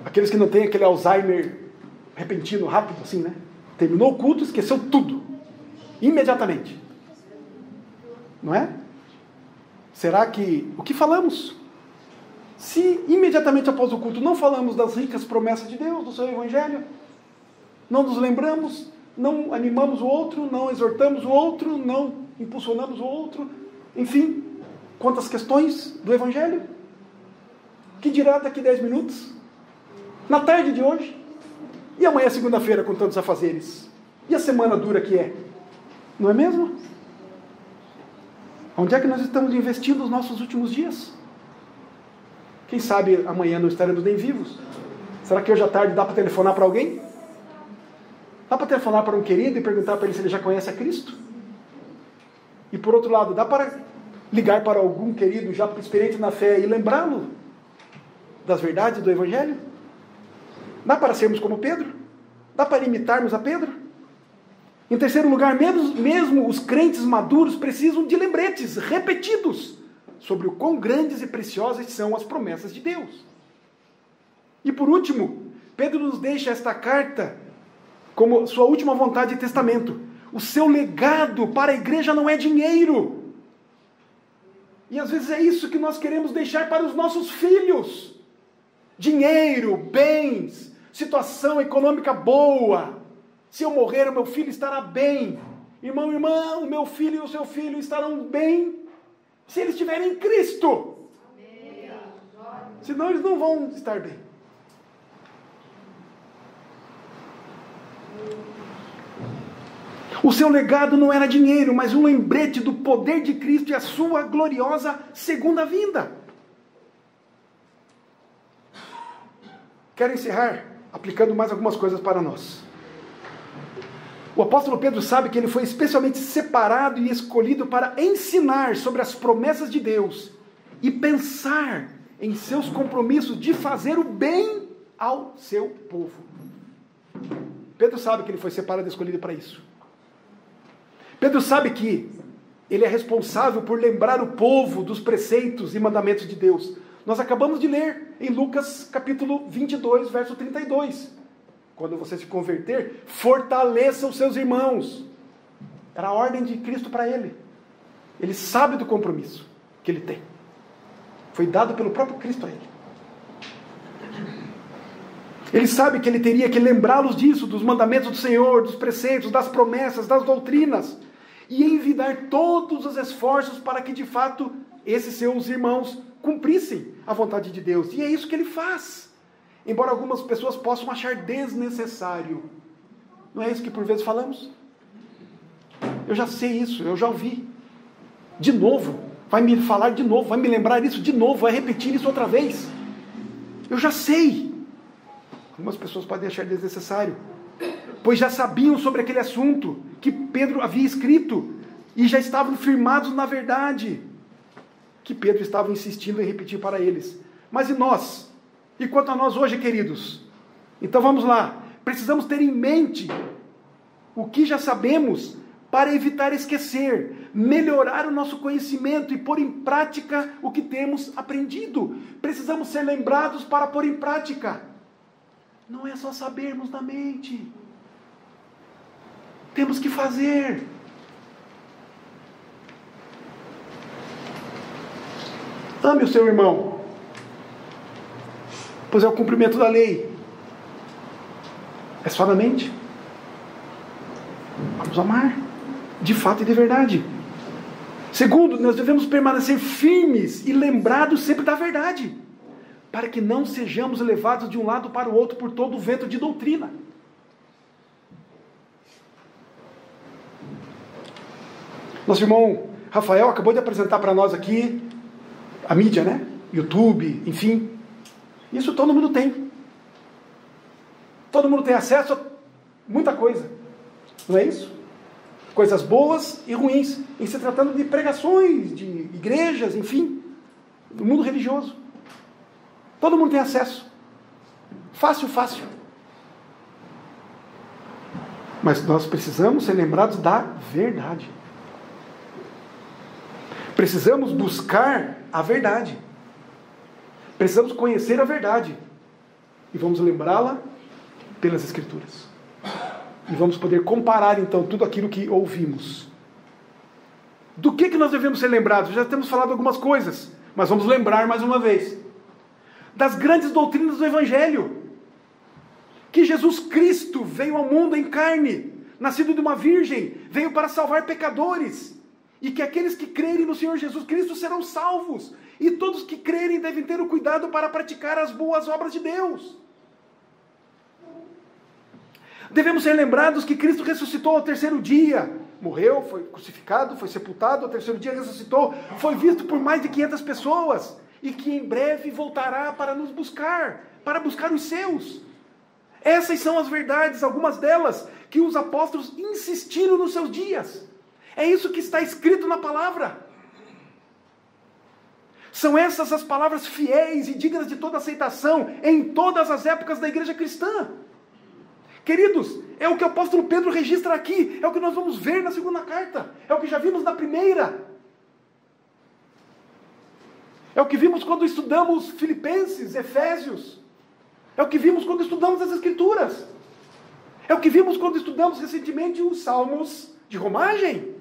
Aqueles que não têm aquele Alzheimer repentino, rápido, assim, né? Terminou o culto, esqueceu tudo. Imediatamente. Não é? Será que... O que falamos? Se imediatamente após o culto não falamos das ricas promessas de Deus, do seu Evangelho, não nos lembramos, não animamos o outro, não exortamos o outro, não impulsionamos o outro, enfim, quantas questões do Evangelho? Que dirá daqui 10 minutos? Na tarde de hoje? E amanhã, segunda-feira, com tantos afazeres? E a semana dura que é? Não é mesmo? Onde é que nós estamos investindo os nossos últimos dias? Quem sabe amanhã não estaremos nem vivos? Será que hoje à tarde dá para telefonar para alguém? Dá para telefonar para um querido e perguntar para ele se ele já conhece a Cristo? E por outro lado, dá para ligar para algum querido já experiente na fé e lembrá-lo das verdades do Evangelho? Dá para sermos como Pedro? Dá para imitarmos a Pedro? Em terceiro lugar, mesmo os crentes maduros precisam de lembretes repetidos sobre o quão grandes e preciosas são as promessas de Deus. E por último, Pedro nos deixa esta carta como sua última vontade e testamento. O seu legado para a igreja não é dinheiro. E às vezes é isso que nós queremos deixar para os nossos filhos. Dinheiro, bens, situação econômica boa. Se eu morrer, o meu filho estará bem. Irmão, irmã, o meu filho e o seu filho estarão bem se eles estiverem em Cristo. Senão eles não vão estar bem. O seu legado não era dinheiro, mas um lembrete do poder de Cristo e a sua gloriosa segunda vinda. Quero encerrar aplicando mais algumas coisas para nós. O apóstolo Pedro sabe que ele foi especialmente separado e escolhido para ensinar sobre as promessas de Deus e pensar em seus compromissos de fazer o bem ao seu povo. Pedro sabe que ele foi separado e escolhido para isso. Pedro sabe que ele é responsável por lembrar o povo dos preceitos e mandamentos de Deus. Nós acabamos de ler em Lucas capítulo 22, verso 32. Quando você se converter, fortaleça os seus irmãos. Era a ordem de Cristo para ele. Ele sabe do compromisso que ele tem. Foi dado pelo próprio Cristo a ele. Ele sabe que ele teria que lembrá-los disso, dos mandamentos do Senhor, dos preceitos, das promessas, das doutrinas, e envidar todos os esforços para que, de fato, esses seus irmãos cumprissem a vontade de Deus. E é isso que ele faz. Embora algumas pessoas possam achar desnecessário. Não é isso que por vezes falamos? Eu já sei isso, eu já ouvi. De novo, vai me falar de novo, vai me lembrar isso de novo, vai repetir isso outra vez. Eu já sei. Algumas pessoas podem achar desnecessário, pois já sabiam sobre aquele assunto que Pedro havia escrito e já estavam firmados na verdade que Pedro estava insistindo em repetir para eles. Mas e nós? E quanto a nós hoje, queridos? Então vamos lá. Precisamos ter em mente o que já sabemos para evitar esquecer, melhorar o nosso conhecimento e pôr em prática o que temos aprendido. Precisamos ser lembrados para pôr em prática. Não é só sabermos na mente. Temos que fazer. Ame o seu irmão, pois é o cumprimento da lei. É só na mente. Vamos amar, de fato e de verdade. Segundo, nós devemos permanecer firmes e lembrados sempre da verdade, para que não sejamos levados de um lado para o outro por todo o vento de doutrina. Nosso irmão Rafael acabou de apresentar para nós aqui a mídia, né? YouTube, enfim. Isso todo mundo tem. Todo mundo tem acesso a muita coisa. Não é isso? Coisas boas e ruins. Em se tratando de pregações, de igrejas, enfim. Do mundo religioso. Todo mundo tem acesso. Fácil, fácil. Mas nós precisamos ser lembrados da verdade. Precisamos buscar a verdade. Precisamos conhecer a verdade. E vamos lembrá-la pelas Escrituras. E vamos poder comparar, então, tudo aquilo que ouvimos. Do que nós devemos ser lembrados? Já temos falado algumas coisas, mas vamos lembrar mais uma vez. Das grandes doutrinas do Evangelho. Que Jesus Cristo veio ao mundo em carne, nascido de uma virgem, veio para salvar pecadores. E que aqueles que crerem no Senhor Jesus Cristo serão salvos. E todos que crerem devem ter o cuidado para praticar as boas obras de Deus. Devemos ser lembrados que Cristo ressuscitou ao terceiro dia. Morreu, foi crucificado, foi sepultado, ao terceiro dia ressuscitou. Foi visto por mais de 500 pessoas. E que em breve voltará para nos buscar, para buscar os seus. Essas são as verdades, algumas delas, que os apóstolos insistiram nos seus dias. É isso que está escrito na palavra. São essas as palavras fiéis e dignas de toda aceitação em todas as épocas da igreja cristã. Queridos, é o que o apóstolo Pedro registra aqui, é o que nós vamos ver na segunda carta, é o que já vimos na primeira. É o que vimos quando estudamos Filipenses, Efésios. É o que vimos quando estudamos as Escrituras. É o que vimos quando estudamos recentemente os Salmos de Romagem.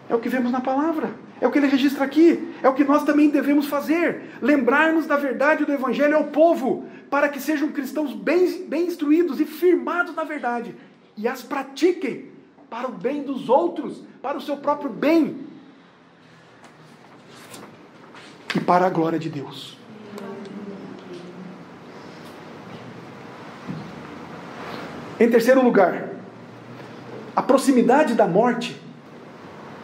É o que vemos na palavra. É o que ele registra aqui. É o que nós também devemos fazer. Lembrar-nos da verdade do Evangelho ao povo, para que sejam cristãos bem instruídos e firmados na verdade. E as pratiquem para o bem dos outros, para o seu próprio bem. E para a glória de Deus. Em terceiro lugar, a proximidade da morte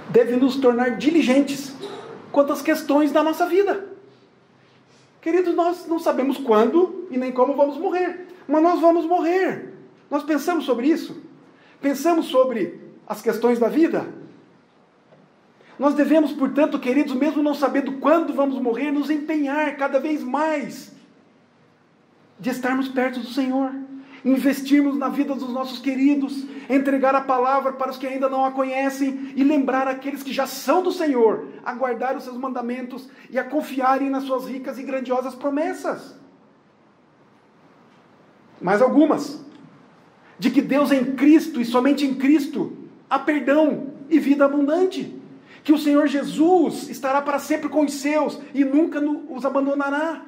deve nos tornar diligentes quanto às questões da nossa vida. Queridos, nós não sabemos quando e nem como vamos morrer, mas nós vamos morrer. Nós pensamos sobre isso? Pensamos sobre as questões da vida? Nós devemos, portanto, queridos, mesmo não sabendo quando vamos morrer, nos empenhar cada vez mais de estarmos perto do Senhor, investirmos na vida dos nossos queridos, entregar a palavra para os que ainda não a conhecem e lembrar aqueles que já são do Senhor, a guardar os seus mandamentos e a confiarem nas suas ricas e grandiosas promessas. Mais algumas. De que Deus é em Cristo e somente em Cristo há perdão e vida abundante. Que o Senhor Jesus estará para sempre com os seus e nunca os abandonará.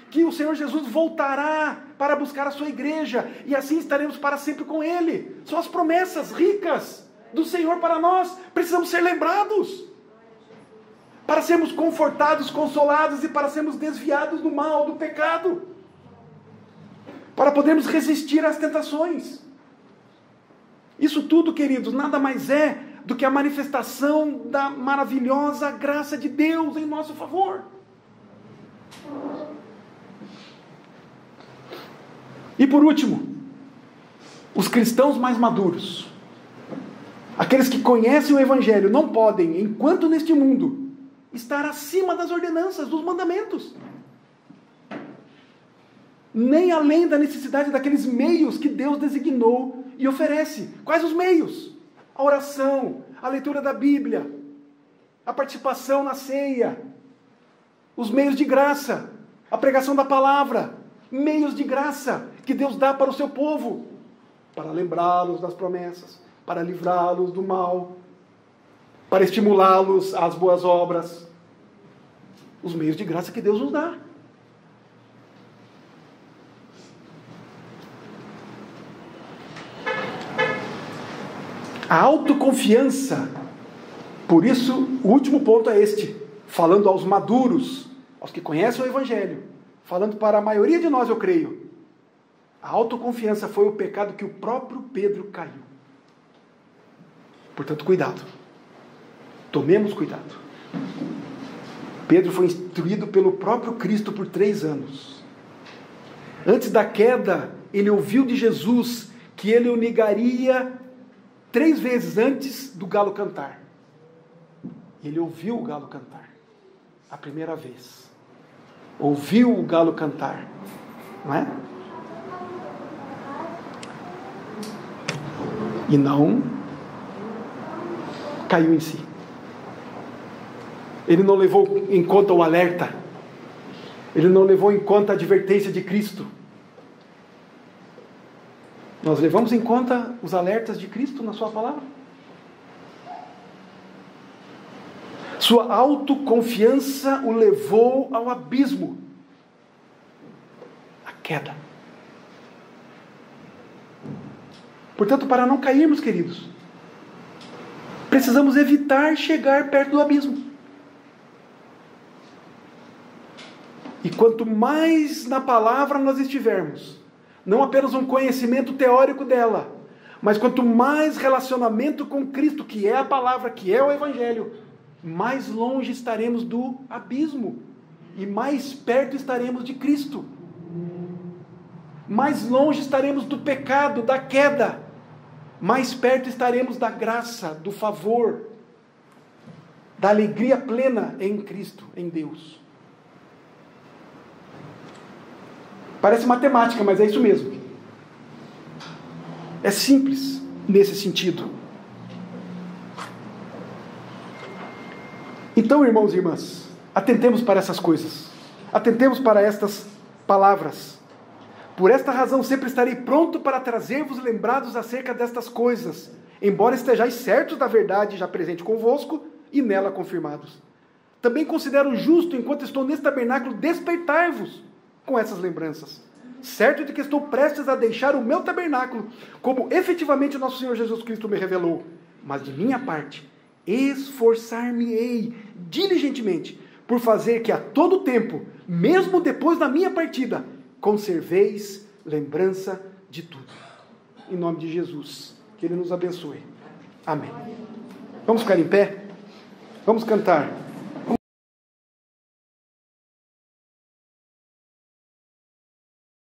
Que o Senhor Jesus voltará para buscar a sua igreja e assim estaremos para sempre com Ele. São as promessas ricas do Senhor para nós. Precisamos ser lembrados para sermos confortados, consolados e para sermos desviados do mal, do pecado, para podermos resistir às tentações. Isso tudo, queridos, nada mais é do que a manifestação da maravilhosa graça de Deus em nosso favor. E por último, os cristãos mais maduros, aqueles que conhecem o Evangelho, não podem, enquanto neste mundo, estar acima das ordenanças, dos mandamentos, nem além da necessidade daqueles meios que Deus designou e oferece. Quais os meios? A oração, a leitura da Bíblia, a participação na ceia, os meios de graça, a pregação da palavra, meios de graça que Deus dá para o seu povo, para lembrá-los das promessas, para livrá-los do mal, para estimulá-los às boas obras. Os meios de graça que Deus nos dá. A autoconfiança, por isso, o último ponto é este, falando aos maduros, aos que conhecem o Evangelho, falando para a maioria de nós, eu creio, a autoconfiança foi o pecado que o próprio Pedro caiu. Portanto, cuidado. Tomemos cuidado. Pedro foi instruído pelo próprio Cristo por 3 anos. Antes da queda, ele ouviu de Jesus que ele o negaria 3 vezes antes do galo cantar. Ele ouviu o galo cantar. A primeira vez. Ouviu o galo cantar. Não é? E não caiu em si. Ele não levou em conta o alerta. Ele não levou em conta a advertência de Cristo. Nós levamos em conta os alertas de Cristo na sua palavra? Sua autoconfiança o levou ao abismo, à queda. Portanto, para não cairmos, queridos, precisamos evitar chegar perto do abismo. E quanto mais na palavra nós estivermos, não apenas um conhecimento teórico dela, mas quanto mais relacionamento com Cristo, que é a palavra, que é o Evangelho, mais longe estaremos do abismo e mais perto estaremos de Cristo. Mais longe estaremos do pecado, da queda, mais perto estaremos da graça, do favor, da alegria plena em Cristo, em Deus. Parece matemática, mas é isso mesmo. É simples nesse sentido. Então, irmãos e irmãs, atentemos para essas coisas. Atentemos para estas palavras. Por esta razão sempre estarei pronto para trazer-vos lembrados acerca destas coisas, embora estejais certos da verdade já presente convosco e nela confirmados. Também considero justo, enquanto estou nesse tabernáculo, despertar-vos com essas lembranças, certo de que estou prestes a deixar o meu tabernáculo, como efetivamente o nosso Senhor Jesus Cristo me revelou, mas de minha parte, esforçar-me-ei diligentemente, por fazer que a todo tempo, mesmo depois da minha partida, conserveis lembrança de tudo. Em nome de Jesus, que Ele nos abençoe. Amém. Vamos ficar em pé? Vamos cantar.